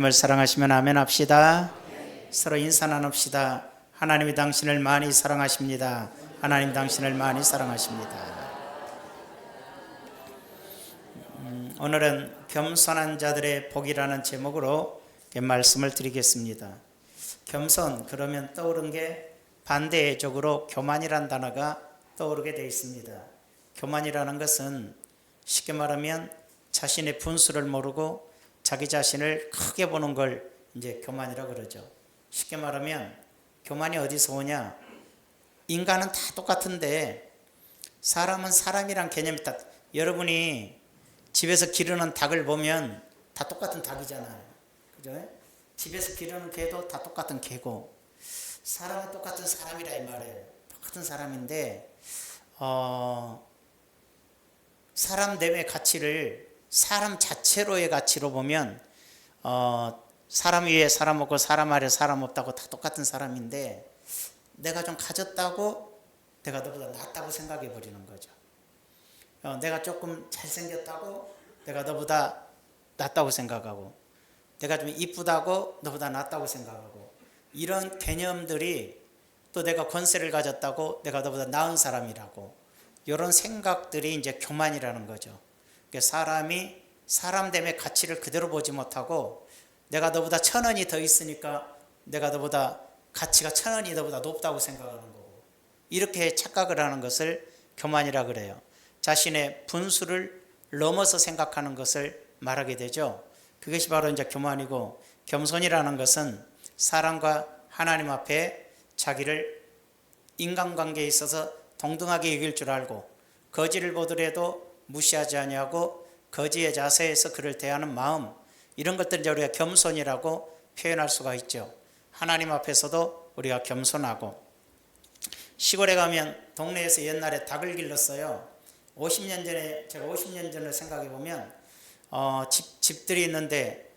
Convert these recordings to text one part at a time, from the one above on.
하나님을 사랑하시면 아멘 합시다. 서로 인사 나눕시다. 하나님이 당신을 많이 사랑하십니다. 하나님 당신을 많이 사랑하십니다. 오늘은 겸손한 자들의 복이라는 제목으로 말씀을 드리겠습니다. 겸손 그러면 떠오른 게 반대적으로 교만이라는 단어가 떠오르게 되어 있습니다. 교만이라는 것은 쉽게 말하면 자신의 분수를 모르고 자기 자신을 크게 보는 걸 이제 교만이라고 그러죠. 쉽게 말하면 교만이 어디서 오냐? 인간은 다 똑같은데 사람은 사람이란 개념이 다, 여러분이 집에서 기르는 닭을 보면 다 똑같은 닭이잖아요. 그죠? 집에서 기르는 개도 다 똑같은 개고 사람은 똑같은 사람이라 이 말이에요. 똑같은 사람인데 사람 내의 가치를 사람 자체로의 가치로 보면 사람 위에 사람 없고 사람 아래 사람 없다고 다 똑같은 사람인데 내가 좀 가졌다고 내가 너보다 낫다고 생각해 버리는 거죠. 내가 조금 잘생겼다고 내가 너보다 낫다고 생각하고 내가 좀 이쁘다고 너보다 낫다고 생각하고 이런 개념들이 또 내가 권세를 가졌다고 내가 너보다 나은 사람이라고 이런 생각들이 이제 교만이라는 거죠. 사람이 사람됨의 가치를 그대로 보지 못하고 내가 너보다 1,000원이 더 있으니까 내가 너보다 가치가 1,000원이 너보다 높다고 생각하는 거고 이렇게 착각을 하는 것을 교만이라 그래요. 자신의 분수를 넘어서 생각하는 것을 말하게 되죠. 그것이 바로 이제 교만이고 겸손이라는 것은 사람과 하나님 앞에 자기를 인간관계에 있어서 동등하게 여길 줄 알고 거지를 보더라도 무시하지 아니하고 거지의 자세에서 그를 대하는 마음 이런 것들을 우리가 겸손이라고 표현할 수가 있죠. 하나님 앞에서도 우리가 겸손하고 시골에 가면 동네에서 옛날에 닭을 길렀어요. 50년 전에 제가 50년 전을 생각해 보면 집들이 있는데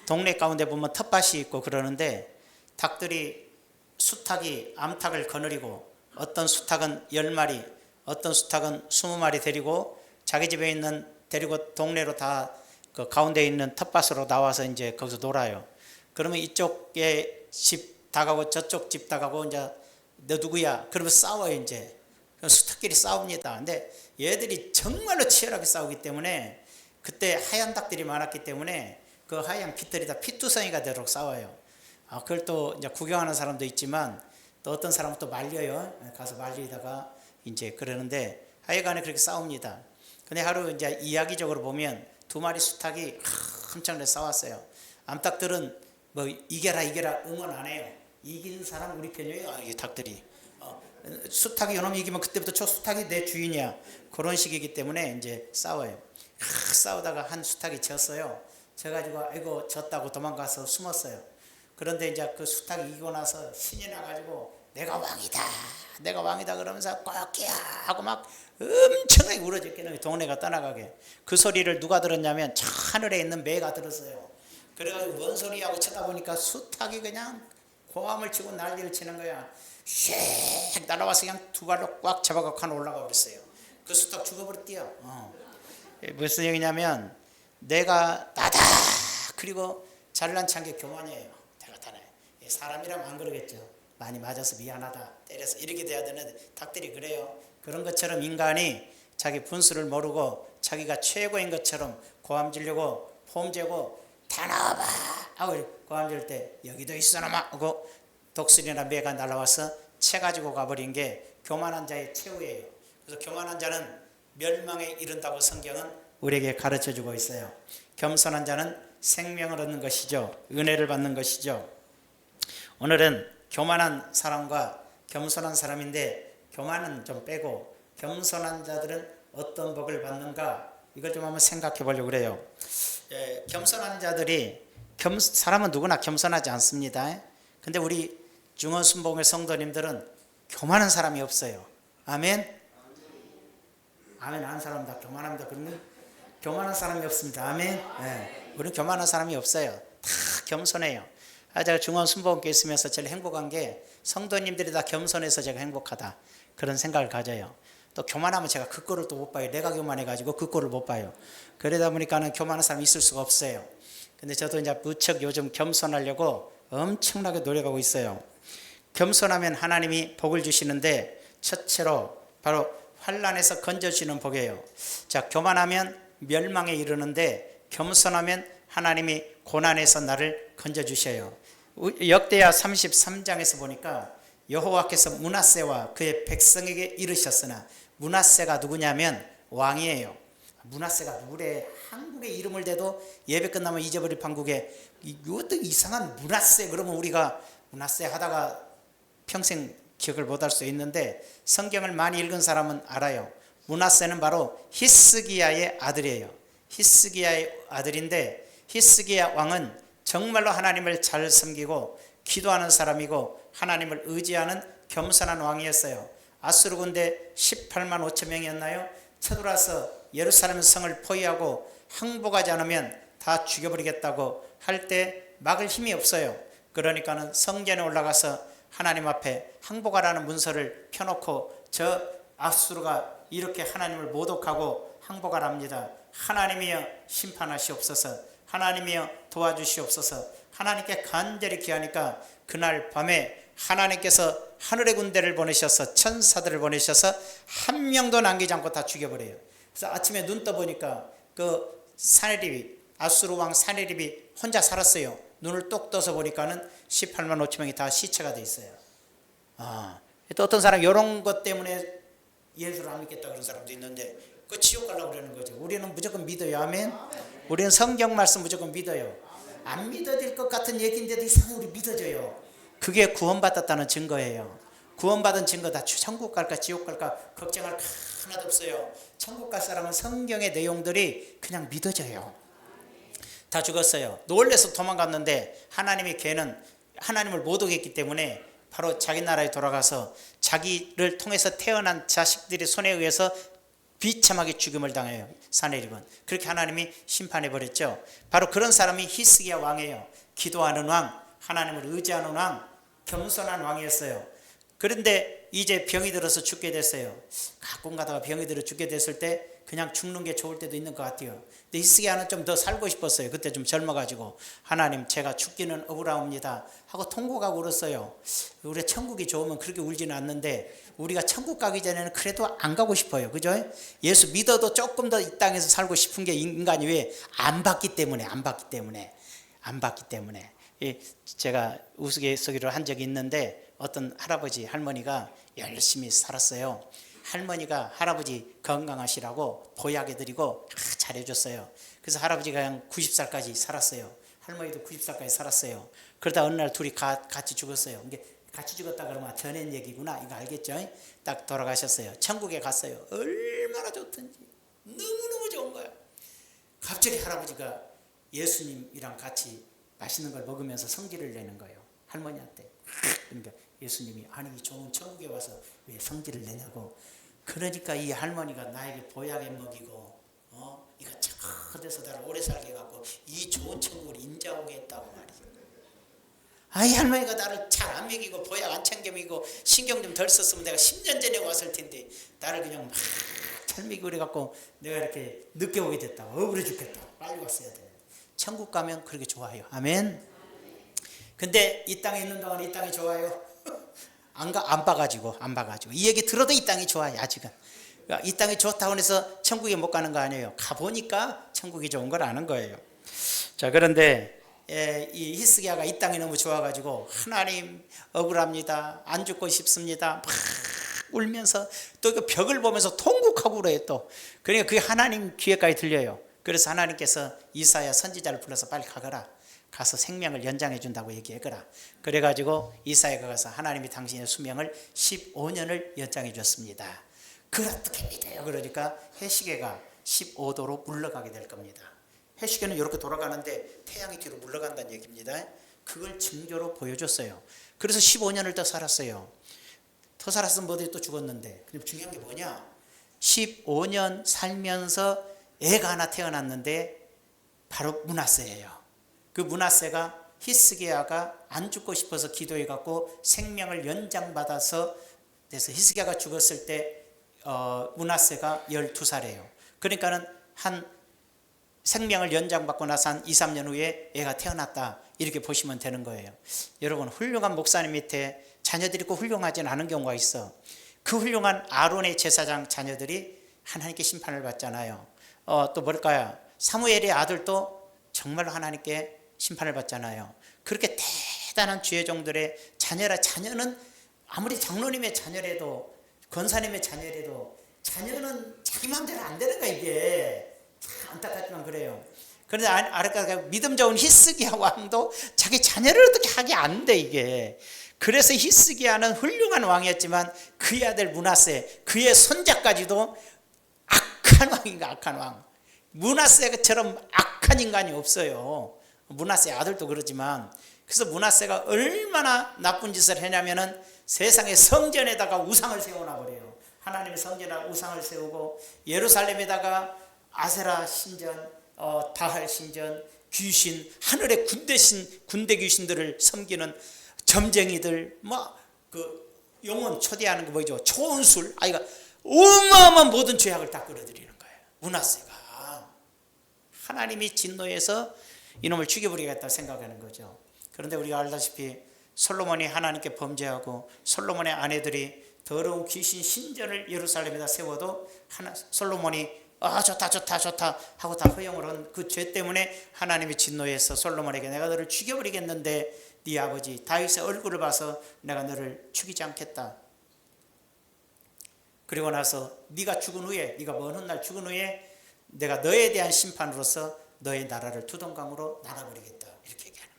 동네 가운데 보면 텃밭이 있고 그러는데 닭들이 수탉이 암탉을 거느리고 어떤 수탉은 10마리 어떤 수탉은 20마리 데리고 자기 집에 있는 데리고 동네로 다 그 가운데 있는 텃밭으로 나와서 이제 거기서 놀아요. 그러면 이쪽에 집 닭하고 저쪽 집 닭하고 이제 너 누구야? 그러면 싸워요 이제. 수탉끼리 싸웁니다. 근데 얘들이 정말로 치열하게 싸우기 때문에 그때 하얀 닭들이 많았기 때문에 그 하얀 깃털이 다 피투성이가 되도록 싸워요. 그걸 또 이제 구경하는 사람도 있지만 또 어떤 사람은 또 말려요. 가서 말리다가 이제 그러는데 하여간에 그렇게 싸웁니다. 근데 하루 이제 이야기적으로 보면 2마리 수탉이 엄청나게 싸웠어요. 암탉들은 뭐 이겨라 응원 안 해요. 이긴 사람 우리 편이에요. 이 닭들이. 수탉이 요놈 이기면 그때부터 저 수탉이 내 주인이야. 그런 식이기 때문에 이제 싸워요. 싸우다가 한 수탉이 졌어요. 져가지고 아이고 졌다고 도망가서 숨었어요. 그런데 이제 그 수탉이 이기고 나서 신이 나가지고 내가 왕이다 그러면서 꺾이야 하고 막 엄청나게 울어졌겠네. 동네가 떠나가게. 그 소리를 누가 들었냐면 저 하늘에 있는 매가 들었어요. 그래가지고 뭔 소리 하고 쳐다보니까 수탉이 그냥 고함을 치고 난리를 치는 거야. 슉 날아와서 그냥 2발로 꽉 잡아갖고 하나 올라가 버렸어요. 그 수탉 죽어버렸대요. 무슨 얘기냐면 내가 나다 그리고 잘난 척한 게 교만이에요. 내가 다네. 사람이라면 안 그러겠죠. 많이 맞아서 미안하다 때려서 이렇게 돼야 되는데 닭들이 그래요. 그런 것처럼 인간이 자기 분수를 모르고 자기가 최고인 것처럼 고함 지르고 폼 재고 다 나와봐 하고 고함 지를 때 여기도 있어 놈아 하고 독수리나 매가 날아와서 채 가지고 가버린 게 교만한 자의 최후예요. 그래서 교만한 자는 멸망에 이른다고 성경은 우리에게 가르쳐주고 있어요. 겸손한 자는 생명을 얻는 것이죠. 은혜를 받는 것이죠. 오늘은 교만한 사람과 겸손한 사람인데 교만은 좀 빼고 겸손한 자들은 어떤 복을 받는가 이걸 좀 한번 생각해 보려고 그래요. 겸손한 자들이 사람은 누구나 겸손하지 않습니다. 근데 우리 중원순복음의 성도님들은 교만한 사람이 없어요. 아멘. 아멘 하는 사람 다 교만합니다. 그러면 교만한 사람이 없습니다. 아멘. 우리는 교만한 사람이 없어요. 다 겸손해요. 제가 중원순복음교회 있으면서 제일 행복한 게 성도님들이 다 겸손해서 제가 행복하다 그런 생각을 가져요. 또 교만하면 제가 그 꼴을 또 못 봐요. 내가 교만해가지고 그 꼴을 못 봐요. 그러다 보니까는 교만한 사람이 있을 수가 없어요. 근데 저도 이제 무척 요즘 겸손하려고 엄청나게 노력하고 있어요. 겸손하면 하나님이 복을 주시는데 첫째로 바로 환난에서 건져주시는 복이에요. 자, 교만하면 멸망에 이르는데 겸손하면 하나님이 고난에서 나를 건져주셔요. 역대하 33장에서 보니까 여호와께서 므낫세와 그의 백성에게 이르셨으나, 므낫세가 누구냐면 왕이에요. 므낫세가 누구래? 한국의 이름을 대도 예배 끝나면 잊어버릴 판국에 이것도 이상한 므낫세 그러면 우리가 므낫세 하다가 평생 기억을 못할 수 있는데, 성경을 많이 읽은 사람은 알아요. 므낫세는 바로 히스기야의 아들이에요. 히스기야의 아들인데, 히스기야 왕은 정말로 하나님을 잘 섬기고 기도하는 사람이고 하나님을 의지하는 겸손한 왕이었어요. 아수르 군대 18만 5천 명이었나요? 쳐들어와서 예루살렘 성을 포위하고 항복하지 않으면 다 죽여버리겠다고 할 때 막을 힘이 없어요. 그러니까는 성전에 올라가서 하나님 앞에 항복하라는 문서를 펴놓고, 저 아수르가 이렇게 하나님을 모독하고 항복하랍니다. 하나님이여 심판하시옵소서, 하나님이여 도와주시옵소서. 하나님께 간절히 기하니까 그날 밤에 하나님께서 하늘의 군대를 보내셔서 천사들을 보내셔서 한 명도 남기지 않고 다 죽여버려요. 그래서 아침에 눈 떠보니까 그 사네립이, 아수르 왕 사네립이 혼자 살았어요. 눈을 똑 떠서 보니까는 18만 5천 명이 다 시체가 돼 있어요. 또 어떤 사람 이런 것 때문에 예수를 안 믿겠다 그런 사람도 있는데, 그 지옥 가려고 그러는 거죠. 우리는 무조건 믿어요. 아멘. 우리는 성경 말씀 무조건 믿어요. 안 믿어질 것 같은 얘기인데도 이상하게 우리 믿어져요. 그게 구원받았다는 증거예요. 구원받은 증거. 다 천국 갈까 지옥 갈까 걱정할 거 하나도 없어요. 천국 갈 사람은 성경의 내용들이 그냥 믿어져요. 다 죽었어요. 놀래서 도망갔는데 하나님이, 걔는 하나님을 모독했기 때문에 바로 자기 나라에 돌아가서 자기를 통해서 태어난 자식들의 손에 의해서 비참하게 죽임을 당해요. 사네립은. 그렇게 하나님이 심판해버렸죠. 바로 그런 사람이 히스기야 왕이에요. 기도하는 왕, 하나님을 의지하는 왕, 겸손한 왕이었어요. 그런데 이제 병이 들어서 죽게 됐어요. 가끔 가다가 병이 들어 죽게 됐을 때 그냥 죽는 게 좋을 때도 있는 것 같아요. 근데 히스기야는 좀 더 살고 싶었어요. 그때 좀 젊어가지고, 하나님 제가 죽기는 억울합니다 하고 통곡하고 울었어요. 우리 천국이 좋으면 그렇게 울지는 않는데 우리가 천국 가기 전에는 그래도 안 가고 싶어요. 그죠? 예수 믿어도 조금 더 이 땅에서 살고 싶은 게 인간이 왜? 안 받기 때문에. 제가 우스갯소리를 한 적이 있는데, 어떤 할아버지 할머니가 열심히 살았어요. 할머니가 할아버지 건강하시라고 보약해드리고 잘해줬어요. 그래서 할아버지가 그냥 90살까지 살았어요. 할머니도 90살까지 살았어요. 그러다 어느 날 둘이 같이 죽었어요. 이게 같이 죽었다 그러면 전엔 얘기구나, 이거 알겠죠? 딱 돌아가셨어요. 천국에 갔어요. 얼마나 좋든지 너무너무 좋은 거야. 갑자기 할아버지가 예수님이랑 같이 맛있는 걸 먹으면서 성질을 내는 거예요. 할머니한테. 그러니까 예수님이, 아니 좋은 천국에 와서 왜 성질을 내냐고. 그러니까 이 할머니가 나에게 보약에 먹이고 이거 착해서 나를 오래 살게 해갖고 이 좋은 천국을 인자오게 했다고 말이죠. 이 할머니가 나를 잘 안 먹이고 보약 안 챙겨 먹이고 신경 좀 덜 썼으면 내가 10년 전에 왔을 텐데 나를 그냥 막 잘 먹이고 그래갖고 내가 이렇게 늦게 오게 됐다. 억울해 죽겠다. 빨리 왔어야 돼. 천국 가면 그렇게 좋아요. 아멘. 근데 이 땅에 있는 동안 이 땅이 좋아요? 안 봐가지고. 이 얘기 들어도 이 땅이 좋아요. 아직은. 이 땅이 좋다고 해서 천국에 못 가는 거 아니에요. 가보니까 천국이 좋은 걸 아는 거예요. 자, 그런데 이 히스기야가 이 땅이 너무 좋아가지고, 하나님 억울합니다, 안 죽고 싶습니다, 막 울면서 또 그 벽을 보면서 통곡하고 그래요. 또 그러니까 그게 하나님 귀에까지 들려요. 그래서 하나님께서 이사야 선지자를 불러서 빨리 가서 생명을 연장해 준다고 얘기해거라. 그래가지고 이사야가 가서 하나님이 당신의 수명을 15년을 연장해 줬습니다. 그걸 어떻게 믿어요? 그러니까 해시계가 15도로 물러가게 될 겁니다. 해시계는 이렇게 돌아가는데 태양이 뒤로 물러간다는 얘기입니다. 그걸 징조로 보여줬어요. 그래서 15년을 더 살았어요. 더 살았으면 뭐들이 또 죽었는데. 근데 중요한 게 뭐냐? 15년 살면서 애가 하나 태어났는데 바로 므낫세예요. 그 므낫세가 히스기야가 안 죽고 싶어서 기도해갖고 생명을 연장받아서, 그래서 히스기야가 죽었을 때 므낫세가 12살이에요. 그러니까는 한 생명을 연장받고 나서 한 2, 3년 후에 애가 태어났다, 이렇게 보시면 되는 거예요. 여러분, 훌륭한 목사님 밑에 자녀들이 있고 훌륭하지는 않은 경우가 있어. 그 훌륭한 아론의 제사장 자녀들이 하나님께 심판을 받잖아요. 또 뭘까요? 사무엘의 아들도 정말로 하나님께 심판을 받잖아요. 그렇게 대단한 주의 종들의 자녀는 아무리 장로님의 자녀라도, 권사님의 자녀라도 자녀는 자기 마음대로 안 되는 거야. 이게 참 안타깝지만 그래요. 그런데 아까 믿음 좋은 히스기야 왕도 자기 자녀를 어떻게 하게 안 돼, 이게. 그래서 히스기야는 훌륭한 왕이었지만 그의 아들 므낫세, 그의 손자까지도 악한 왕인가, 악한 왕. 므낫세처럼 악한 인간이 없어요. 므낫세 아들도 그러지만. 그래서 므낫세가 얼마나 나쁜 짓을 했냐면은 세상의 성전에다가 우상을 세워놔 버려요. 하나님의 성전에 우상을 세우고 예루살렘에다가 아세라 신전, 바알 신전, 귀신, 하늘의 군대 귀신들을 섬기는 점쟁이들, 그 영혼 초대하는 거 뭐죠? 초원술, 아이가 어마어마한 모든 죄악을 다 끌어들이는 거예요. 므낫세가 하나님이 진노해서 이놈을 죽여버리겠다 생각하는 거죠. 그런데 우리가 알다시피 솔로몬이 하나님께 범죄하고 솔로몬의 아내들이 더러운 귀신 신전을 예루살렘에다 세워도 솔로몬이 좋다 하고 다 허용을 한 그 죄 때문에 하나님이 진노해서 솔로몬에게 내가 너를 죽여버리겠는데 네 아버지 다윗의 얼굴을 봐서 내가 너를 죽이지 않겠다. 그리고 나서 네가 죽은 후에, 네가 먼 훗날 죽은 후에 내가 너에 대한 심판으로서 너의 나라를 두동강으로 날아버리겠다, 이렇게 얘기하는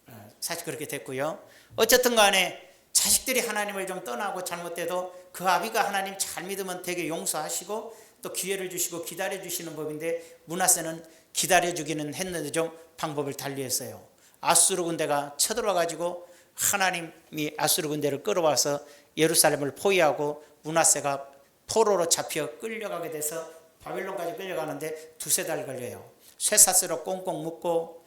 거예요. 사실 그렇게 됐고요. 어쨌든 간에 자식들이 하나님을 좀 떠나고 잘못돼도 그 아비가 하나님 잘 믿으면 되게 용서하시고 또 기회를 주시고 기다려주시는 법인데, 므낫세는 기다려주기는 했는데 좀 방법을 달리했어요. 아수르 군대가 쳐들어와 가지고 하나님이 아수르 군대를 끌어와서 예루살렘을 포위하고 므낫세가 포로로 잡혀 끌려가게 돼서 바벨론까지 끌려가는데 2-3달 걸려요. 쇠사슬로 꽁꽁 묶고,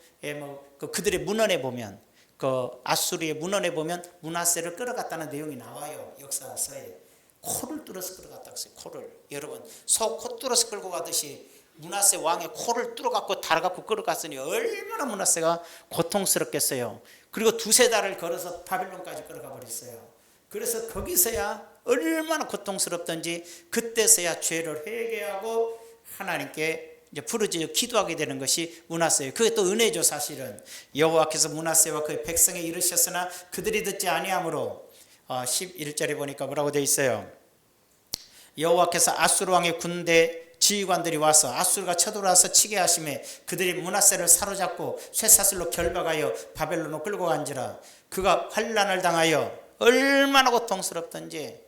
그들의 문헌에 보면, 그 아수르의 문헌에 보면 므낫세를 끌어갔다는 내용이 나와요. 역사서에. 코를 뚫어서 끌어갔다고 했어요. 코를. 여러분, 소 코 뚫어서 끌고 가듯이 므낫세 왕의 코를 뚫어갖고 달아갖고 끌어갔으니 얼마나 므낫세가 고통스럽겠어요. 그리고 2-3달을 걸어서 바벨론까지 끌어가 버렸어요. 그래서 거기서야 얼마나 고통스럽던지 그때서야 죄를 회개하고 하나님께 이제 부르짖어 기도하게 되는 것이 므낫세예요. 그게 또 은혜죠. 사실은 여호와께서 므낫세와 그의 백성에 이르셨으나 그들이 듣지 아니하므로 11절에 보니까 뭐라고 되어 있어요. 여호와께서 아수르 왕의 군대 지휘관들이 와서 아수르가 쳐들어와서 치게 하심에 그들이 므낫세를 사로잡고 쇠사슬로 결박하여 바벨론으로 끌고 간지라. 그가 환난을 당하여 얼마나 고통스럽던지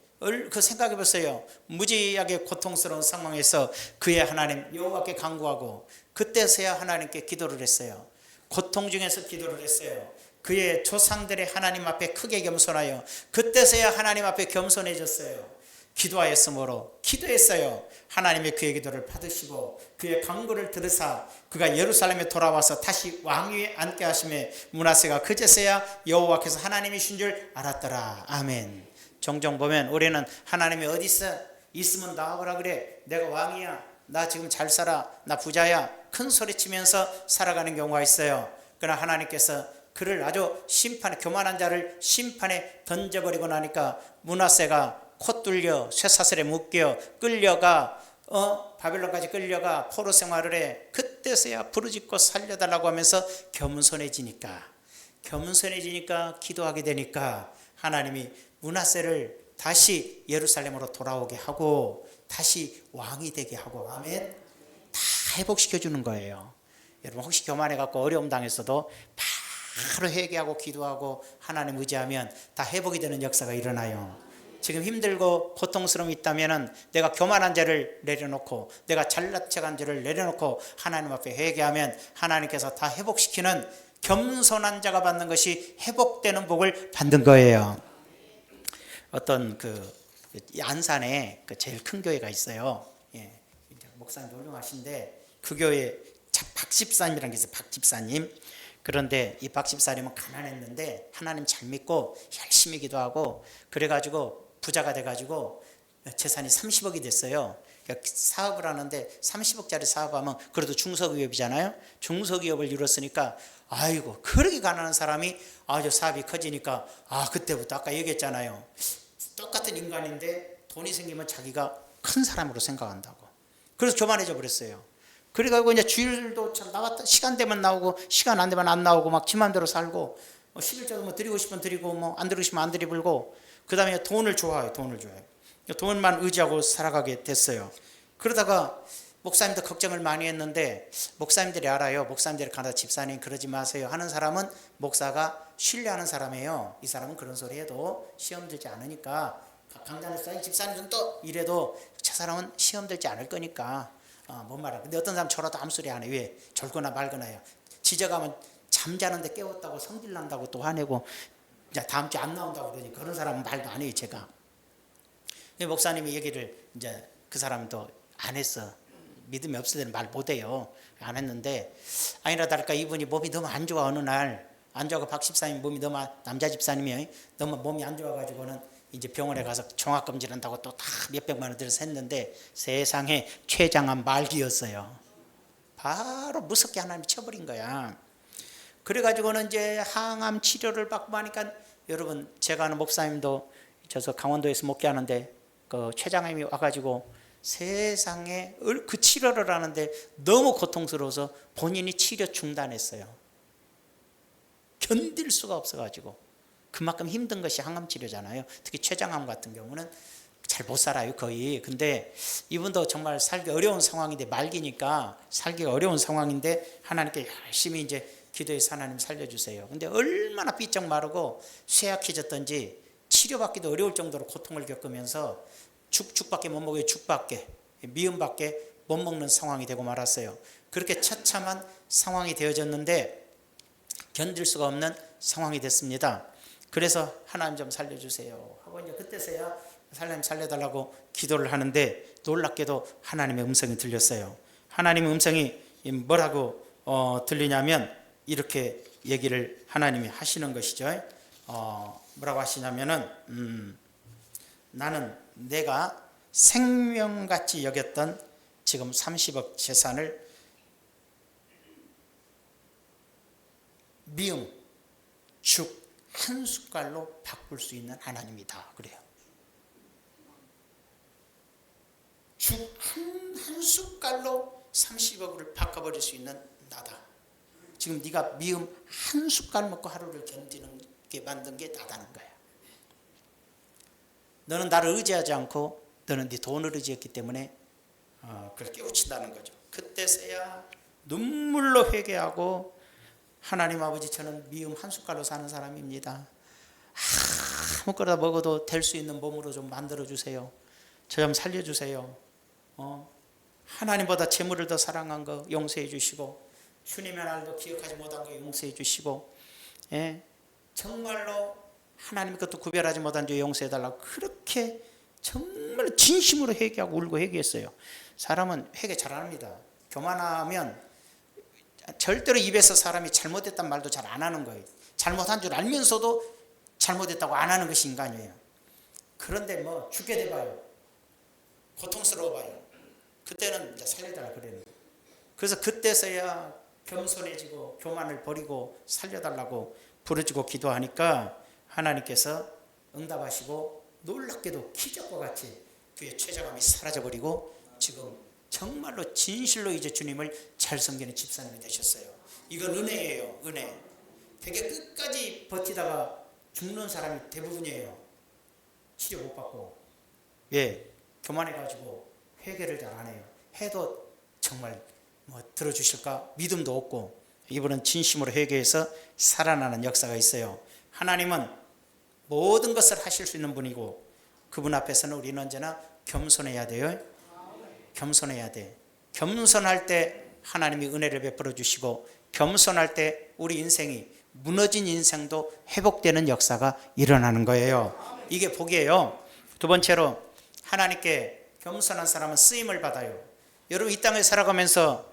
그 생각해 보세요. 무지하게 고통스러운 상황에서 그의 하나님 여호와께 간구하고 그때서야 하나님께 기도를 했어요. 고통 중에서 기도를 했어요. 그의 조상들의 하나님 앞에 크게 겸손하여 그때서야 하나님 앞에 겸손해졌어요. 기도하였으므로 기도했어요. 하나님의 그의 기도를 받으시고 그의 간구를 들으사 그가 예루살렘에 돌아와서 다시 왕위에 앉게 하심에 므낫세가 그제서야 여호와께서 하나님이신 줄 알았더라. 아멘. 종종 보면 우리는 하나님이 어디 있으면 나와보라 그래. 내가 왕이야. 나 지금 잘 살아. 나 부자야. 큰 소리치면서 살아가는 경우가 있어요. 그러나 하나님께서 그를 아주 심판에, 교만한 자를 심판에 던져버리고 나니까 므낫세가 코 뚫려 쇠사슬에 묶여 끌려가 바벨론까지 끌려가 포로 생활을 해. 그때서야 부르짖고 살려달라고 하면서 겸손해지니까 기도하게 되니까 하나님이 므낫세를 다시 예루살렘으로 돌아오게 하고 다시 왕이 되게 하고, 아멘. 다 회복시켜 주는 거예요. 여러분 혹시 교만해 갖고 어려움 당했어도 바로 회개하고 기도하고 하나님 의지하면 다 회복이 되는 역사가 일어나요. 지금 힘들고 고통스러움이 있다면 내가 교만한 죄를 내려놓고 내가 잘난 척한 죄를 내려놓고 하나님 앞에 회개하면 하나님께서 다 회복시키는, 겸손한 자가 받는 것이 회복되는 복을 받는 거예요. 어떤 안산에 제일 큰 교회가 있어요. 목사님 훌륭하신데 그 교회 박 집사님이라는 게 있어요. 박 집사님. 그런데 이 박 집사님은 가난했는데 하나님 잘 믿고 열심히 기도하고 그래가지고 부자가 돼가지고 재산이 30억이 됐어요. 그러니까 사업을 하는데 30억짜리 사업하면 그래도 중소기업이잖아요. 중소기업을 이뤘으니까 아이고 그렇게 가난한 사람이 아주 사업이 커지니까 그때부터 아까 얘기했잖아요. 똑같은 인간인데 돈이 생기면 자기가 큰 사람으로 생각한다고. 그래서 교만해져 버렸어요. 그래가지고 이제 주일도 참 나왔다 시간 되면 나오고 시간 안 되면 안 나오고 막 지 맘대로 살고 11조도 뭐 드리고 싶으면 드리고 뭐 안 드리고 싶으면 안 드리고 그 다음에 돈을 좋아해요. 돈만 의지하고 살아가게 됐어요. 그러다가 목사님도 걱정을 많이 했는데 목사님들이 알아요. 목사님들이 가다 집사님 그러지 마세요 하는 사람은 목사가 신뢰하는 사람이에요. 이 사람은 그런 소리 해도 시험 들지 않으니까 강단을 쌓인 집사님은 또 이래도 저 사람은 시험 들지 않을 거니까 뭔 말이야. 근데 어떤 사람 저라도 아무 소리 안 해. 왜? 졸거나 말거나요. 지저가면 잠자는데 깨웠다고 성질 난다고 또 화내고 이제 다음 주에 안 나온다고 그러니 그런 사람은 말도 안 해요. 제가. 목사님이 얘기를 이제 그 사람도 안 했어. 믿음이 없을 때는 말 못해요. 안 했는데 아니라 다를까 이분이 몸이 너무 안 좋아. 어느 날 안 좋아가 박 집사님 몸이 너무 남자 집사님이 너무 몸이 안 좋아가지고는 이제 병원에 가서 종합검진한다고 또 다 몇백만 원 들여서 했는데 세상에 췌장암 말기였어요. 바로 무섭게 하나님이 쳐버린 거야. 그래가지고는 이제 항암 치료를 받고 하니까 여러분 제가 아는 목사님도 저서 강원도에서 목회하는데 그 췌장암이 와가지고 세상에 그 치료를 하는데 너무 고통스러워서 본인이 치료 중단했어요. 견딜 수가 없어가지고 그만큼 힘든 것이 항암 치료잖아요. 특히 췌장암 같은 경우는 잘 못 살아요 거의. 근데 이분도 정말 살기 어려운 상황인데 말기니까 살기가 어려운 상황인데 하나님께 열심히 이제 기도해서 하나님 살려주세요. 근데 얼마나 삐쩍 마르고 쇠약해졌던지 치료받기도 어려울 정도로 고통을 겪으면서 죽밖에 못 먹어요. 죽밖에 미음밖에 못 먹는 상황이 되고 말았어요. 그렇게 처참한 상황이 되어졌는데 견딜 수가 없는 상황이 됐습니다. 그래서 하나님 좀 살려주세요 하고 이제 그때서야 하나님 살려달라고 기도를 하는데 놀랍게도 하나님의 음성이 들렸어요. 하나님의 음성이 뭐라고 들리냐면 이렇게 얘기를 하나님이 하시는 것이죠. 뭐라고 하시냐면은 나는 내가 생명같이 여겼던 지금 30억 재산을 미음, 죽 한 숟갈로 바꿀 수 있는 하나님이다. 그래요. 죽 한 숟갈로 30억을 바꿔버릴 수 있는 나다. 지금 네가 미음 한 숟갈 먹고 하루를 견디는 게 만든 게 나다는 거야. 너는 나를 의지하지 않고 너는 네 돈을 의지했기 때문에 그걸 깨우친다는 거죠. 그때서야 눈물로 회개하고 하나님 아버지 저는 미움 한 숟갈로 사는 사람입니다. 아무거나 먹어도 될 수 있는 몸으로 좀 만들어주세요. 저 좀 살려주세요. 하나님보다 재물을 더 사랑한 거 용서해 주시고 주님의 날도 기억하지 못한 거 용서해 주시고 정말로 하나님 것도 구별하지 못한 죄 용서해 달라고 그렇게 정말 진심으로 회개하고 울고 회개했어요. 사람은 회개 잘합니다. 교만하면 절대로 입에서 사람이 잘못했단 말도 잘 안 하는 거예요. 잘못한 줄 알면서도 잘못했다고 안 하는 것이 인간이에요. 그런데 뭐 죽게 돼봐요. 고통스러워봐요. 그때는 이제 살려달라 그래요. 그래서 그때서야 겸손해지고 교만을 버리고 살려달라고 부르짖고 기도하니까 하나님께서 응답하시고 놀랍게도 기적과 같이 그의 췌장암이 사라져버리고 지금 정말로 진실로 이제 주님을 잘 섬기는 집사님이 되셨어요. 이건 은혜예요. 은혜. 되게 끝까지 버티다가 죽는 사람이 대부분이에요. 치료 못 받고. 교만해가지고 회개를 잘 안 해요. 해도 정말 뭐 들어주실까 믿음도 없고 이분은 진심으로 회개해서 살아나는 역사가 있어요. 하나님은 모든 것을 하실 수 있는 분이고 그분 앞에서는 우리는 언제나 겸손해야 돼요. 겸손해야 돼. 겸손할 때 하나님이 은혜를 베풀어 주시고 겸손할 때 우리 인생이 무너진 인생도 회복되는 역사가 일어나는 거예요. 이게 복이에요. 두 번째로 하나님께 겸손한 사람은 쓰임을 받아요. 여러분 이 땅에 살아가면서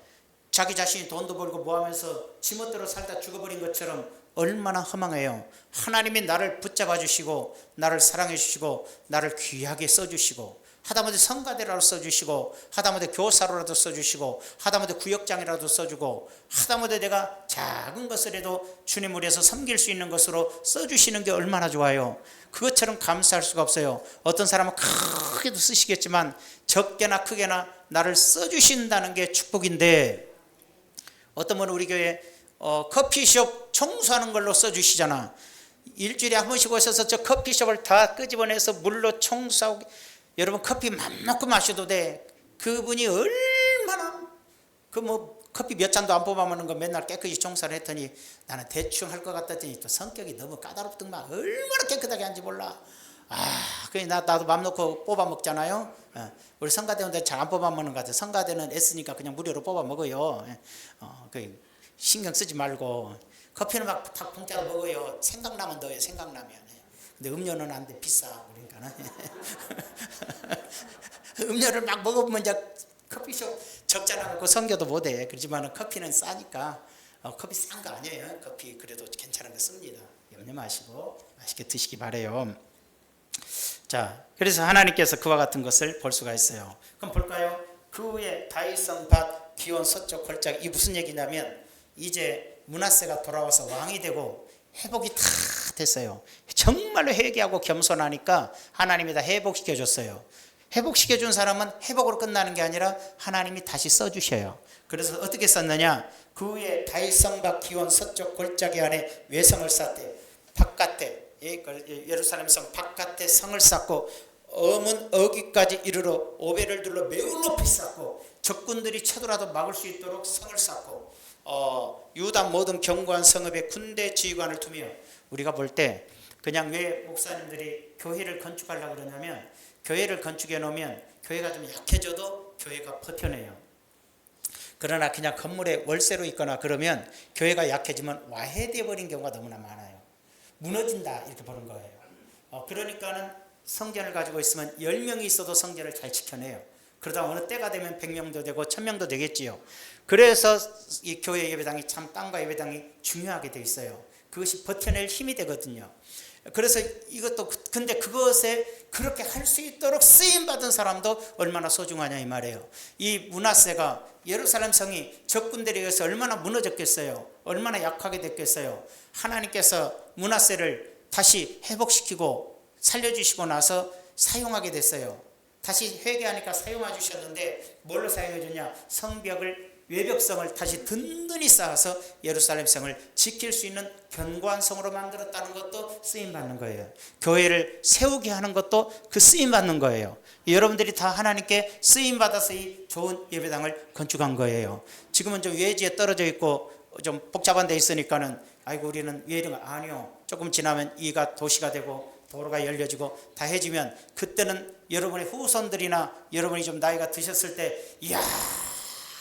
자기 자신이 돈도 벌고 뭐하면서 지멋대로 살다 죽어버린 것처럼 얼마나 허망해요. 하나님이 나를 붙잡아 주시고 나를 사랑해 주시고 나를 귀하게 써주시고 하다못해 성가대라도 써주시고, 하다못해 교사로라도 써주시고, 하다못해 구역장이라도 써주고, 하다못해 내가 작은 것을해도 주님을 위해서 섬길 수 있는 것으로 써주시는 게 얼마나 좋아요. 그것처럼 감사할 수가 없어요. 어떤 사람은 크게도 쓰시겠지만 적게나 크게나 나를 써주신다는 게 축복인데, 어떤 분은 우리 교회 커피숍 청소하는 걸로 써주시잖아. 일주일에 한 번씩 오셔서 저 커피숍을 다 끄집어내서 물로 청소하고, 여러분 커피 맘 놓고 마셔도 돼. 그분이 얼마나 커피 몇 잔도 안 뽑아 먹는 거 맨날 깨끗이 청소를 했더니 나는 대충 할 것 같더니 또 성격이 너무 까다롭더만 얼마나 깨끗하게 하는지 몰라. 그래 나도 맘 놓고 뽑아 먹잖아요. 우리 성가대원들 잘 안 뽑아 먹는 것 같아요. 성가대는 애쓰니까 그냥 무료로 뽑아 먹어요. 신경 쓰지 말고. 커피는 막 봉짜로 먹어요. 생각나면 넣어요. 생각나면. 근데 음료는 안 돼. 비싸. 그러니까는. 음료를 막 먹어보면 이제 커피숍 적자 나고 성교도 못해. 그렇지만 커피는 싸니까. 커피 싼 거 아니에요. 커피 그래도 괜찮은 거 씁니다. 염려 마시고 맛있게 드시기 바래요. 자, 그래서 하나님께서 그와 같은 것을 볼 수가 있어요. 그럼 볼까요? 그 후에 다윗성밭 기온 서쪽 골짜기, 이 무슨 얘기냐면 이제 므낫세가 돌아와서 왕이 되고 회복이 다 됐어요. 정말로 회개하고 겸손하니까 하나님이 다 회복시켜줬어요. 회복시켜준 사람은 회복으로 끝나는 게 아니라 하나님이 다시 써주셔요. 그래서 어떻게 썼느냐? 그 후에 다윗성밖 기온 서쪽 골짜기 안에 외성을 쌓되 바깥에, 예루살렘 성 바깥에 성을 쌓고 어문 어귀까지 이르러 오배를 둘러 매우 높이 쌓고 적군들이 쳐들어도 막을 수 있도록 성을 쌓고 유다 모든 견고한 성읍에 군대 지휘관을 두며, 우리가 볼 때 그냥 왜 목사님들이 교회를 건축하려고 그러냐면, 교회를 건축해 놓으면 교회가 좀 약해져도 교회가 버텨내요. 그러나 그냥 건물에 월세로 있거나 그러면 교회가 약해지면 와해되어 버린 경우가 너무나 많아요. 무너진다 이렇게 보는 거예요. 그러니까는 성전을 가지고 있으면 10명이 있어도 성전을 잘 지켜내요. 그러다 어느 때가 되면 100명도 되고 1000명도 되겠지요. 그래서 이 교회 예배당이 참 땅과 예배당이 중요하게 돼 있어요. 그것이 버텨낼 힘이 되거든요. 그래서 이것도, 근데 그것에 그렇게 할 수 있도록 쓰임받은 사람도 얼마나 소중하냐 이 말이에요. 이 므낫세가 예루살렘 성이 적군들에 의해서 얼마나 무너졌겠어요. 얼마나 약하게 됐겠어요. 하나님께서 므낫세를 다시 회복시키고 살려주시고 나서 사용하게 됐어요. 다시 회개하니까 사용해 주셨는데 뭘로 사용해 주냐? 성벽을, 외벽성을 다시 든든히 쌓아서 예루살렘 성을 지킬 수 있는 견고한 성으로 만들었다는 것도 쓰임받는 거예요. 교회를 세우게 하는 것도 그 쓰임받는 거예요. 여러분들이 다 하나님께 쓰임받아서 이 좋은 예배당을 건축한 거예요. 지금은 좀 외지에 떨어져 있고 좀 복잡한 데 있으니까는 아이고 우리는 외령, 아니요. 조금 지나면 이가 도시가 되고 도로가 열려지고 다 해지면 그때는 여러분의 후손들이나 여러분이 좀 나이가 드셨을 때, 이야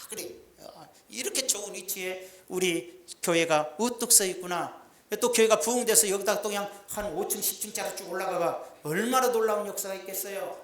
그래 이렇게 좋은 위치에 우리 교회가 우뚝 서 있구나. 또 교회가 부흥돼서 여기다 또 그냥 한 5층 10층짜리 쭉 올라가가 얼마나 놀라운 역사가 있겠어요.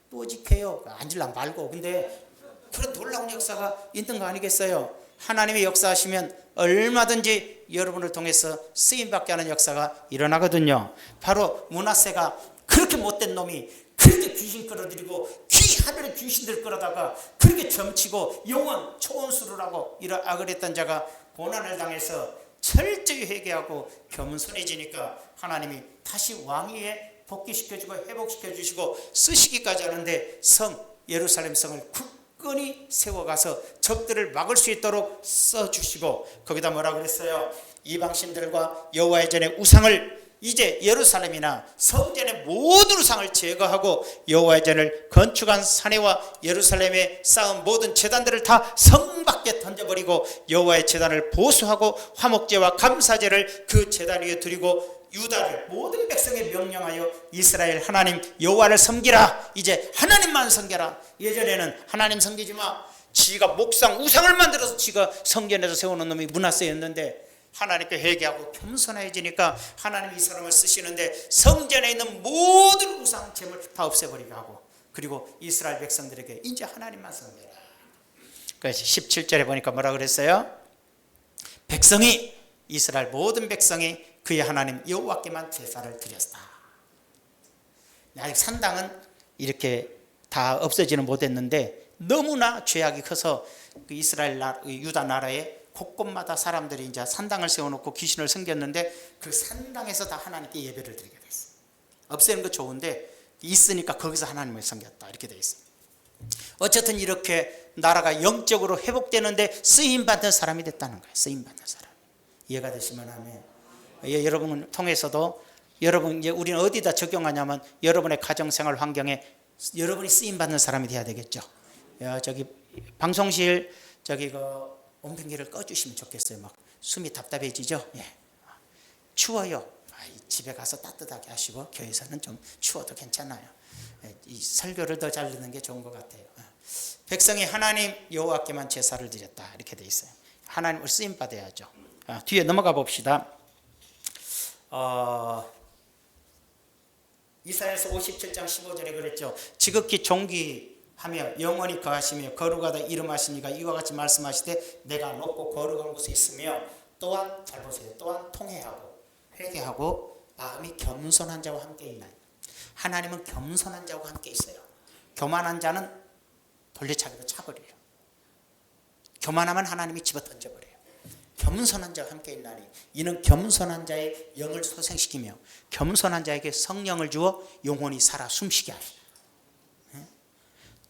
또 오직해요. 앉을랑 말고. 근데 그런 놀라운 역사가 있는 거 아니겠어요. 하나님의 역사하시면 얼마든지 여러분을 통해서 쓰임받게 하는 역사가 일어나거든요. 바로 므낫세가 그렇게 못된 놈이 그렇게 귀신 끌어들이고 하늘에 귀신들 끌어다가 그렇게 점치고 영원 초원수를 하고 그랬던 자가 고난을 당해서 철저히 회개하고 겸손해지니까 하나님이 다시 왕위에 복귀시켜주고 회복시켜주시고 쓰시기까지 하는데 성 예루살렘 성을 굳건히 세워가서 적들을 막을 수 있도록 써주시고, 거기다 뭐라 그랬어요? 이방신들과 여호와의 전에 우상을, 이제 예루살렘이나 성전의 모든 우상을 제거하고 여호와의 전을 건축한 사내와 예루살렘에 쌓은 모든 제단들을 다 성 밖에 던져버리고 여호와의 제단을 보수하고 화목제와 감사제를 그 제단 위에 드리고 유다를 모든 백성에 명령하여 이스라엘 하나님 여호와를 섬기라. 이제 하나님만 섬겨라. 예전에는 하나님 섬기지 마. 지가 목상 우상을 만들어서 지가 성전에서 세우는 놈이 므낫세였는데 하나님께 회개하고 겸손해지니까 하나님이 이 사람을 쓰시는데 성전에 있는 모든 우상 제물 다 없애버리게 하고, 그리고 이스라엘 백성들에게 이제 하나님만 섬겨라. 그래서 17절에 보니까 뭐라 그랬어요? 백성이, 이스라엘 모든 백성이 그의 하나님 여호와께만 제사를 드렸다. 아직 산당은 이렇게 다 없어지는 못했는데 너무나 죄악이 커서 그 이스라엘 유다 나라에 곳곳마다 사람들이 이제 산당을 세워놓고 귀신을 섬겼는데 그 산당에서 다 하나님께 예배를 드리게 됐어요. 없애는 거 좋은데 있으니까 거기서 하나님을 섬겼다 이렇게 돼 있어요. 어쨌든 이렇게 나라가 영적으로 회복되는데 쓰임받는 사람이 됐다는 거예요. 쓰임받는 사람. 이해가 되시면 하면 여러분 통해서도 여러분 이제 우리는 어디다 적용하냐면 여러분의 가정생활 환경에 여러분이 쓰임받는 사람이 돼야 되겠죠. 저기 방송실 저기 그 온풍기를 꺼주시면 좋겠어요. 막 숨이 답답해지죠. 예. 추워요. 집에 가서 따뜻하게 하시고 교회에서는 좀 추워도 괜찮아요. 이 설교를 더 잘 듣는 게 좋은 것 같아요. 백성이 하나님 여호와께만 제사를 드렸다 이렇게 돼 있어요. 하나님을 쓰임 받아야죠. 뒤에 넘어가 봅시다. 이사야서 57장 15절에 그랬죠. 지극히 존귀하며 영원히 거하시며 거룩하다 이름하시니가 이와 같이 말씀하시되 내가 높고 거룩한 곳에 있으며 또한 잘 보세요. 또한 통회하고 회개하고 마음이 겸손한 자와 함께 있나니. 하나님은 겸손한 자와 함께 있어요. 교만한 자는 돌려차기로 차버려요. 교만하면 하나님이 집어 던져버려요. 겸손한 자와 함께 있나니 이는 겸손한 자의 영을 소생시키며 겸손한 자에게 성령을 주어 영혼이 살아 숨쉬게 하시오.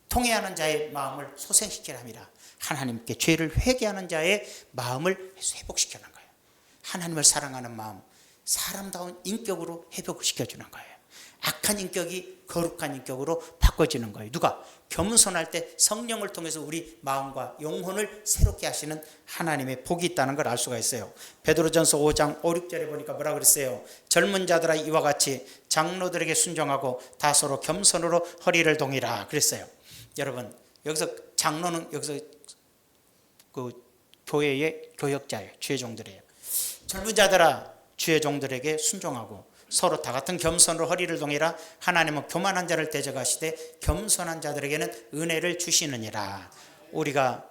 통회하는 자의 마음을 소생시키라 함이라. 하나님께 죄를 회개하는 자의 마음을 회복시키는 거예요. 하나님을 사랑하는 마음, 사람다운 인격으로 회복시켜주는 거예요. 악한 인격이 거룩한 인격으로 바꿔지는 거예요. 누가? 겸손할 때 성령을 통해서 우리 마음과 영혼을 새롭게 하시는 하나님의 복이 있다는 걸 알 수가 있어요. 베드로전서 5장 5, 6절에 보니까 뭐라 그랬어요? 젊은 자들아 이와 같이 장로들에게 순종하고 다 서로 겸손으로 허리를 동이라 그랬어요. 여러분 여기서 장로는 여기서 그 교회의 교역자예요. 주의 종들이에요. 젊은 자들아 주의 종들에게 순종하고 서로 다 같은 겸손으로 허리를 동이라. 하나님은 교만한 자를 대적하시되 겸손한 자들에게는 은혜를 주시느니라. 우리가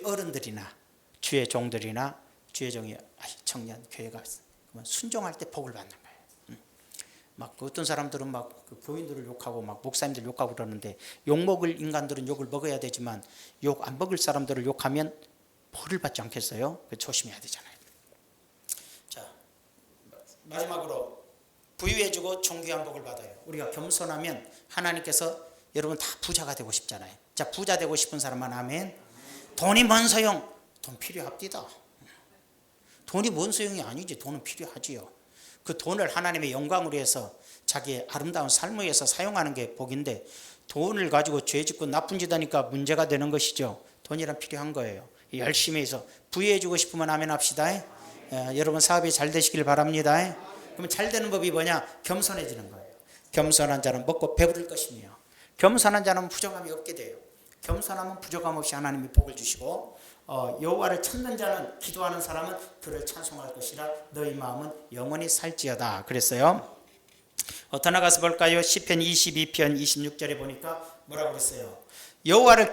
어른들이나 주의 종들이나 주의 종이 청년 교회가 순종할 때 복을 받는 거예요. 막 어떤 사람들은 막 그 교인들을 욕하고 막 목사님들 욕하고 그러는데 욕 먹을 인간들은 욕을 먹어야 되지만 욕 안 먹을 사람들을 욕하면 벌을 받지 않겠어요? 조심해야 되잖아요. 마지막으로 부유해주고 존귀한 복을 받아요. 우리가 겸손하면 하나님께서 여러분 다 부자가 되고 싶잖아요. 자, 부자 되고 싶은 사람만 아멘. 돈이 뭔 소용? 돈 필요합니다. 돈이 뭔 소용이 아니지. 돈은 필요하지요. 그 돈을 하나님의 영광으로 해서 자기의 아름다운 삶을 위해서 사용하는 게 복인데 돈을 가지고 죄 짓고 나쁜 짓 하니까 문제가 되는 것이죠. 돈이란 필요한 거예요. 열심히 해서 부유해지고 싶으면 아멘 합시다. 여러분 사업이 잘 되시길 바랍니다. 그러면 잘 되는 법이 뭐냐? 겸손해지는 거예요. 겸손한 자는 먹고 배부를 것이며 겸손한 자는 부족함이 없게 돼요. 겸손하면 부족함 없이 하나님이 복을 주시고 여호와를 찾는 자는 기도하는 사람은 그를 찬송할 것이라 너희 마음은 영원히 살지어다 그랬어요. 더 나가서 볼까요? 시편 22편 26절에 보니까 뭐라고 그랬어요? 여호와를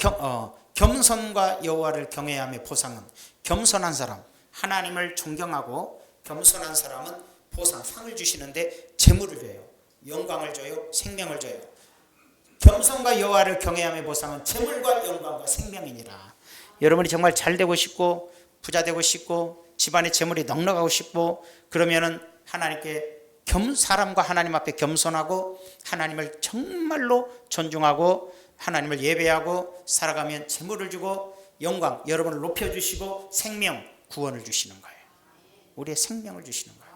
겸손과 여호와를 경외함의 보상은 겸손한 사람 하나님을 존경하고 겸손한 사람은 보상, 상을 주시는데 재물을 줘요. 영광을 줘요. 생명을 줘요. 겸손과 여호와를 경외함의 보상은 재물과 영광과 생명이니라. 여러분이 정말 잘 되고 싶고 부자 되고 싶고 집안에 재물이 넉넉하고 싶고 그러면은 하나님께 사람과 하나님 앞에 겸손하고 하나님을 정말로 존중하고 하나님을 예배하고 살아가면 재물을 주고 영광, 여러분을 높여주시고 생명, 구원을 주시는 거예요. 우리의 생명을 주시는 거예요.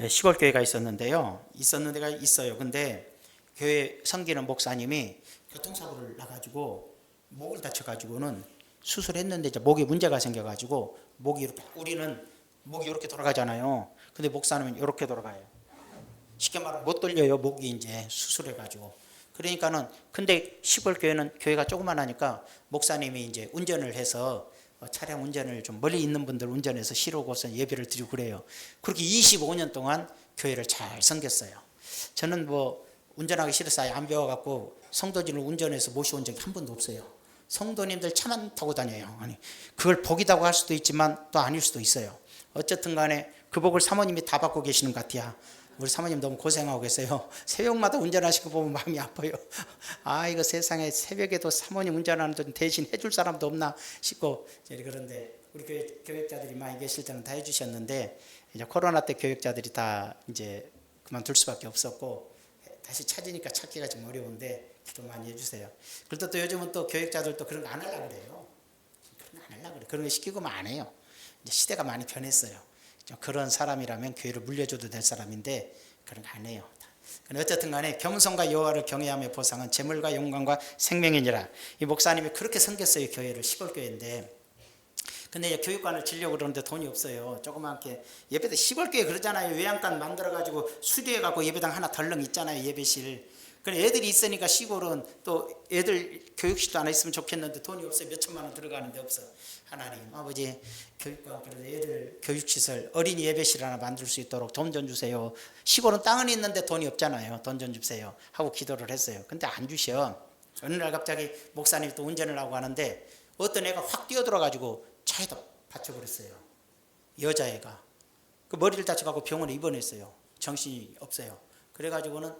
시골 교회가 있었는데요. 있었는 데가 있어요. 근데 교회 섬기는 목사님이 교통사고를 나가지고 목을 다쳐가지고는 수술했는데 이제 목에 문제가 생겨가지고 목이 이렇게 우리는 목이 이렇게 돌아가잖아요. 근데 목사님은 이렇게 돌아가요. 쉽게 말하면 못 돌려요. 목이 이제 수술해가지고. 그러니까는 근데 시골 교회는 교회가 조그만하니까 목사님이 이제 운전을 해서 차량 운전을 좀 멀리 있는 분들 운전해서 실어고서 예배를 드리고 그래요. 그렇게 25년 동안 교회를 잘 섬겼어요. 저는 뭐 운전하기 싫어서 아예 안 배워갖고 성도진을 운전해서 모셔온 적이 한 번도 없어요. 성도님들 차만 타고 다녀요. 아니 그걸 복이라고 할 수도 있지만 또 아닐 수도 있어요. 어쨌든 간에 그 복을 사모님이 다 받고 계시는 것 같아요. 우리 사모님 너무 고생하고 계세요. 새벽마다 운전하시고 보면 마음이 아파요. 아, 이거 세상에 새벽에도 사모님 운전하는 돈 대신 해줄 사람도 없나 싶고, 그런데 우리 교육자들이 많이 계실 때는 다 해주셨는데, 이제 코로나 때 교육자들이 다 이제 그만둘 수밖에 없었고, 다시 찾으니까 찾기가 좀 어려운데 기도 많이 해주세요. 그래도 또 요즘은 또 교육자들도 그런 거 안 하려고 그래요. 그런 거 안 하려고 그래. 그런 거 시키고만 안 해요. 이제 시대가 많이 변했어요. 그런 사람이라면 교회를 물려줘도 될 사람인데 그런 거 안 해요. 어쨌든 간에 겸손과 여호와를 경외하며 보상은 재물과 영광과 생명이니라. 이 목사님이 그렇게 섬겼어요. 교회를 시골교회인데. 근데 이제 교육관을 지려고 그러는데 돈이 없어요. 조그맣게 예배당 시골교회 그러잖아요. 외양간 만들어가지고 수리해갖고 예배당 하나 덜렁 있잖아요. 예배실. 그래 애들이 있으니까 시골은 또 애들 교육실도 하나 있으면 좋겠는데 돈이 없어요. 몇 천만 원 들어가는데 없어. 하나님 아버지 교육관 그래서 애들 교육시설 어린이 예배실 하나 만들 수 있도록 돈 좀 주세요. 시골은 땅은 있는데 돈이 없잖아요. 돈 좀 주세요 하고 기도를 했어요. 근데 안 주셔. 어느 날 갑자기 목사님이 또 운전을 하고 하는데 어떤 애가 확 뛰어들어가지고 차에다 받쳐버렸어요. 여자애가 그 머리를 다쳐갖고 병원에 입원했어요. 정신이 없어요. 그래가지고는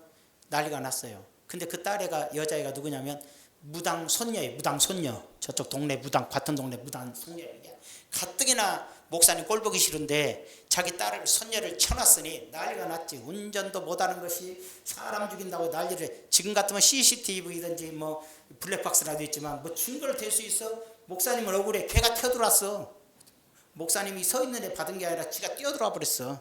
난리가 났어요. 근데 그 딸애가 여자애가 누구냐면 무당 손녀예요. 무당 손녀. 저쪽 동네 무당 같은 동네 무당 손녀예요. 가뜩이나 목사님 꼴 보기 싫은데 자기 딸을 손녀를 쳐놨으니 난리가 났지. 운전도 못하는 것이 사람 죽인다고 난리를 해. 지금 같으면 CCTV든지 뭐 블랙박스라도 있지만 뭐 증거를 댈 수 있어? 목사님은 억울해. 걔가 튀어들어왔어. 목사님이 서 있는 애 받은 게 아니라 지가 뛰어들어와 버렸어.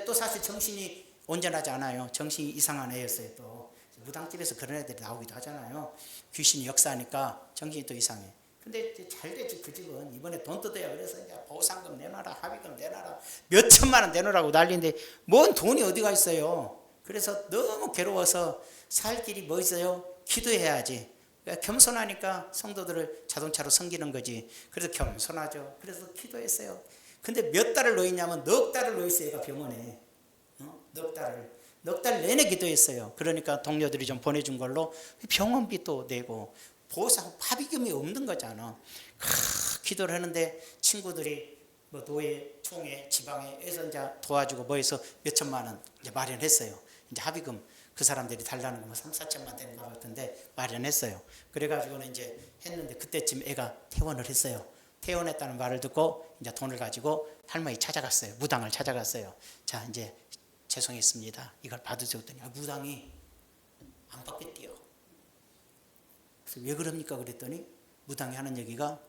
또 사실 정신이 온전하지 않아요. 정신이 이상한 애였어요. 또 무당집에서 그런 애들이 나오기도 하잖아요. 귀신이 역사하니까 정신이 또 이상해. 근데 잘 되지. 그 집은 이번에 돈 뜯어야 그래서 이제 보상금 내놔라, 합의금 내놔라, 몇 천만 원 내놓으라고 난리인데 뭔 돈이 어디가 있어요. 그래서 너무 괴로워서 살 길이 뭐 있어요? 기도해야지. 그러니까 겸손하니까 성도들을 자동차로 섬기는 거지. 그래서 겸손하죠. 그래서 기도했어요. 근데 몇 달을 놓였냐면 넉 달을 놓였어요. 얘가 병원에. 넉 달 내내 기도했어요. 그러니까 동료들이 좀 보내준 걸로 병원비도 내고 보상 합의금이 없는 거잖아. 기도를 하는데 친구들이 뭐 노예, 총회, 지방에서 이제 도와주고 뭐해서 몇 천만 원 이제 마련했어요. 이제 합의금 그 사람들이 달라는 거뭐 3, 4천만 되는 것 같은데 마련했어요. 그래가지고는 이제 했는데 그때쯤 애가 퇴원을 했어요. 퇴원했다는 말을 듣고 이제 돈을 가지고 할머니 찾아갔어요. 무당을 찾아갔어요. 자 이제 죄송했습니다. 이걸 받으세요. 했더니 무당이 안 받겠대요. 그래서 왜 그럽니까? 그랬더니 무당이 하는 얘기가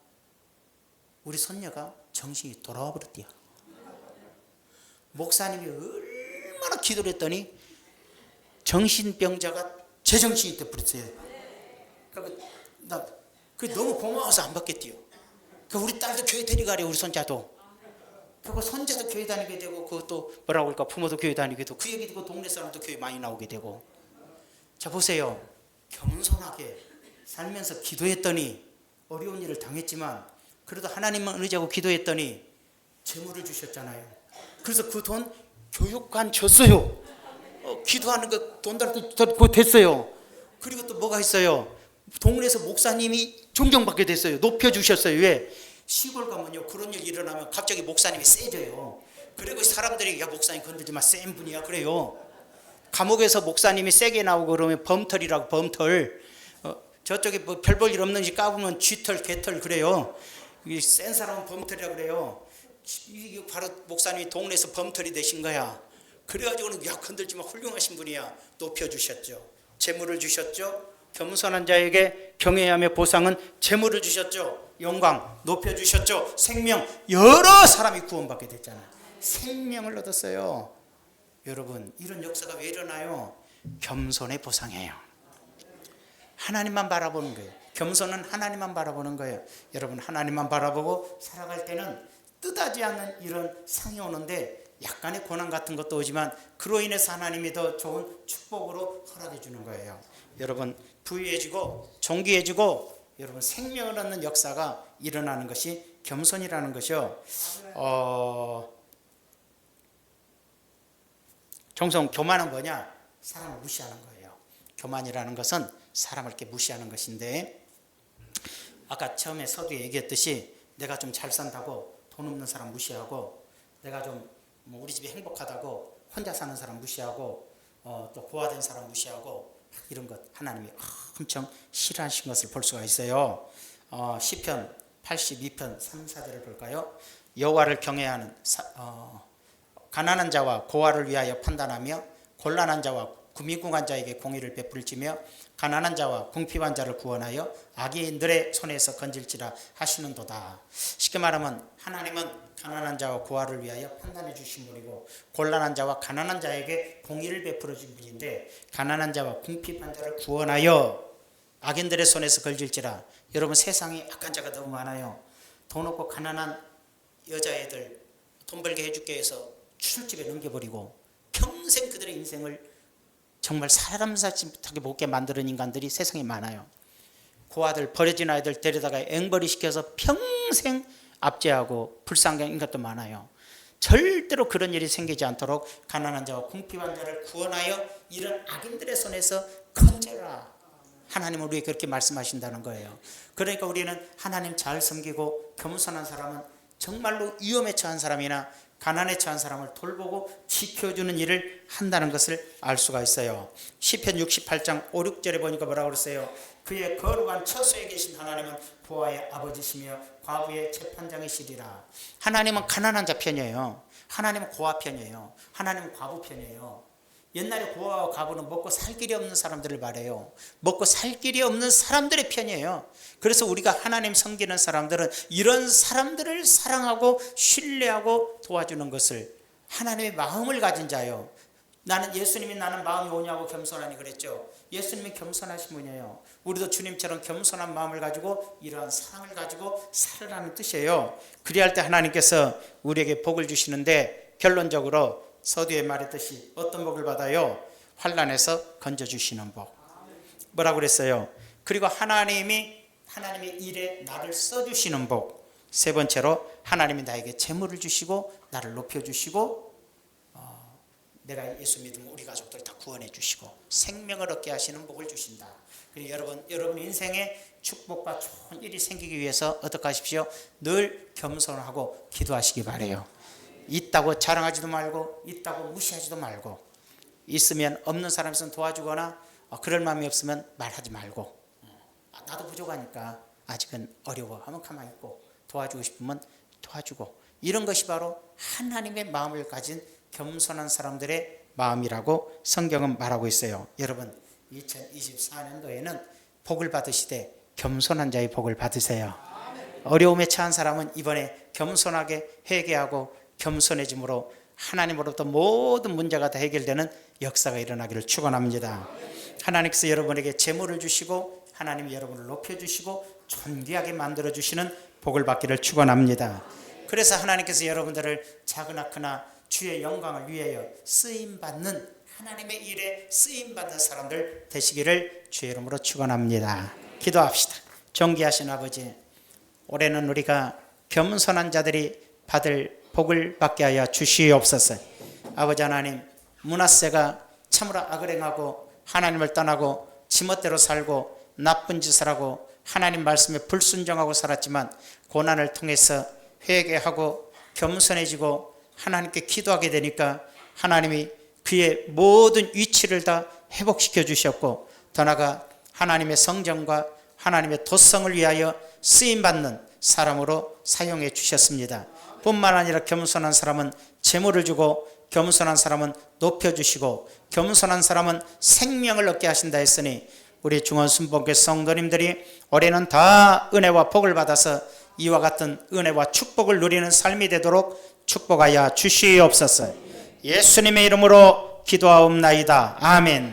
우리 손녀가 정신이 돌아와 버렸대요. 목사님이 얼마나 기도를 했더니 정신병자가 제정신이 돼버렸어요. 그러니까 그게 너무 고마워서 안 받겠대요. 그러니까 우리 딸도 교회 데려가래요. 우리 손자도. 그리고 손자도 교회 다니게 되고 그것도 뭐라고 할까 부모도 교회 다니게 되고 그 얘기 듣고 동네 사람도 교회 많이 나오게 되고. 자 보세요. 겸손하게 살면서 기도했더니 어려운 일을 당했지만 그래도 하나님만 의지하고 기도했더니 재물을 주셨잖아요. 그래서 그 돈 교육관 줬어요. 기도하는 거 돈 달고 됐어요. 그리고 또 뭐가 있어요? 동네에서 목사님이 존경받게 됐어요. 높여주셨어요. 왜? 시골 가면요 그런 일 일어나면 갑자기 목사님이 세져요. 그리고 사람들이 야 목사님 건들지 마 센 분이야 그래요. 감옥에서 목사님이 세게 나오고 그러면 범털이라고 범털. 저쪽에 뭐 별 볼 일 없는지 까보면 쥐털 개털 그래요. 센 사람은 범털이라고 그래요. 이게 바로 목사님이 동네에서 범털이 되신 거야. 그래가지고는 야 건들지 마 훌륭하신 분이야. 높여주셨죠. 재물을 주셨죠. 겸손한 자에게 경외하며 보상은 재물을 주셨죠. 영광 높여주셨죠. 생명 여러 사람이 구원받게 됐잖아요. 생명을 얻었어요. 여러분 이런 역사가 왜 일어나요? 겸손의 보상이에요. 하나님만 바라보는 거예요. 겸손은 하나님만 바라보는 거예요. 여러분 하나님만 바라보고 살아갈 때는 뜻하지 않는 이런 상이 오는데 약간의 고난 같은 것도 오지만 그로 인해서 하나님이 더 좋은 축복으로 허락해 주는 거예요. 여러분 부유해지고 존귀해지고 여러분 생명을 얻는 역사가 일어나는 것이 겸손이라는 것이요. 종종 교만은 뭐냐? 사람을 무시하는 거예요. 교만이라는 것은 사람을 이렇게 무시하는 것인데 아까 처음에 서두에 얘기했듯이 내가 좀 잘 산다고 돈 없는 사람 무시하고 내가 좀 뭐 우리 집이 행복하다고 혼자 사는 사람 무시하고 또 고아된 사람 무시하고 이런 것 하나님이 엄청 싫어하신 것을 볼 수가 있어요. 시편 82편 3, 4절을 볼까요? 여호와를 경외하는 가난한 자와 고아를 위하여 판단하며 곤란한 자와 구미궁한 자에게 공의를 베풀지며 가난한 자와 궁핍한 자를 구원하여 악인들의 손에서 건질지라 하시는도다. 쉽게 말하면 하나님은 가난한 자와 고아를 위하여 판단해 주신 분이고 곤란한 자와 가난한 자에게 공의를 베풀어 준 분인데 가난한 자와 궁핍한 자를 구원하여 악인들의 손에서 걸질지라. 여러분 세상에 악한 자가 너무 많아요. 돈 없고 가난한 여자애들 돈 벌게 해줄게 해서 추술집에 넘겨버리고 평생 그들의 인생을 정말 사람답지 못하게 못게 만드는 인간들이 세상에 많아요. 고아들 버려진 아이들 데려다가 앵벌이 시켜서 평생 압제하고 불쌍한 것도 많아요. 절대로 그런 일이 생기지 않도록 가난한 자와 궁핍한 자를 구원하여 이런 악인들의 손에서 건져라. 하나님은 우리에게 그렇게 말씀하신다는 거예요. 그러니까 우리는 하나님 잘 섬기고 겸손한 사람은 정말로 위험에 처한 사람이나 가난에 처한 사람을 돌보고 지켜주는 일을 한다는 것을 알 수가 있어요. 시편 68장 5, 6절에 보니까 뭐라고 그랬어요? 그의 거룩한 처소에 계신 하나님은 부하의 아버지시며 과부의 재판장이시리라. 하나님은 가난한 자 편이에요. 하나님은 고아 편이에요. 하나님은 과부 편이에요. 옛날에 고아와 과부는 먹고 살 길이 없는 사람들을 말해요. 먹고 살 길이 없는 사람들의 편이에요. 그래서 우리가 하나님 섬기는 사람들은 이런 사람들을 사랑하고 신뢰하고 도와주는 것을 하나님의 마음을 가진 자예요. 나는 예수님이 나는 마음이 오냐고 겸손하니 그랬죠. 예수님이 겸손하신 분이에요. 우리도 주님처럼 겸손한 마음을 가지고 이러한 사랑을 가지고 살아라는 뜻이에요. 그리할 때 하나님께서 우리에게 복을 주시는데 결론적으로 서두에 말했듯이 어떤 복을 받아요? 환난에서 건져주시는 복. 뭐라고 그랬어요? 그리고 하나님의 일에 나를 써주시는 복. 세 번째로 하나님이 나에게 재물을 주시고 나를 높여주시고 내가 예수 믿으면 우리 가족들 다 구원해 주시고 생명을 얻게 하시는 복을 주신다. 그리고 여러분 인생에 축복과 좋은 일이 생기기 위해서 어떻게 하십시오? 늘 겸손하고 기도하시기 바라요. 있다고 자랑하지도 말고 있다고 무시하지도 말고 있으면 없는 사람 있으면 도와주거나 그럴 마음이 없으면 말하지 말고 나도 부족하니까 아직은 어려워 하면 가만히 있고 도와주고 싶으면 도와주고 이런 것이 바로 하나님의 마음을 가진 겸손한 사람들의 마음이라고 성경은 말하고 있어요. 여러분 2024년도에는 복을 받으시되 겸손한 자의 복을 받으세요. 어려움에 처한 사람은 이번에 겸손하게 회개하고 겸손해짐으로 하나님으로부터 모든 문제가 다 해결되는 역사가 일어나기를 축원합니다. 하나님께서 여러분에게 재물을 주시고 하나님이 여러분을 높여주시고 존귀하게 만들어주시는 복을 받기를 축원합니다. 그래서 하나님께서 여러분들을 작으나 크나 주의 영광을 위하여 쓰임받는 하나님의 일에 쓰임받는 사람들 되시기를 주의 이름으로 축원합니다. 기도합시다. 존귀하신 아버지, 올해는 우리가 겸손한 자들이 받을 복을 받게 하여 주시옵소서. 아버지 하나님, 므낫세가 참으로 악을 행하고 하나님을 떠나고 지멋대로 살고 나쁜 짓을 하고 하나님 말씀에 불순종하고 살았지만 고난을 통해서 회개하고 겸손해지고 하나님께 기도하게 되니까 하나님이 그의 모든 위치를 다 회복시켜 주셨고 더 나아가 하나님의 성정과 하나님의 도성을 위하여 쓰임받는 사람으로 사용해 주셨습니다. 뿐만 아니라 겸손한 사람은 재물을 주고 겸손한 사람은 높여주시고 겸손한 사람은 생명을 얻게 하신다 했으니 우리 중원순복교 성도님들이 올해는 다 은혜와 복을 받아서 이와 같은 은혜와 축복을 누리는 삶이 되도록 축복하여 주시옵소서. 예수님의 이름으로 기도하옵나이다. 아멘.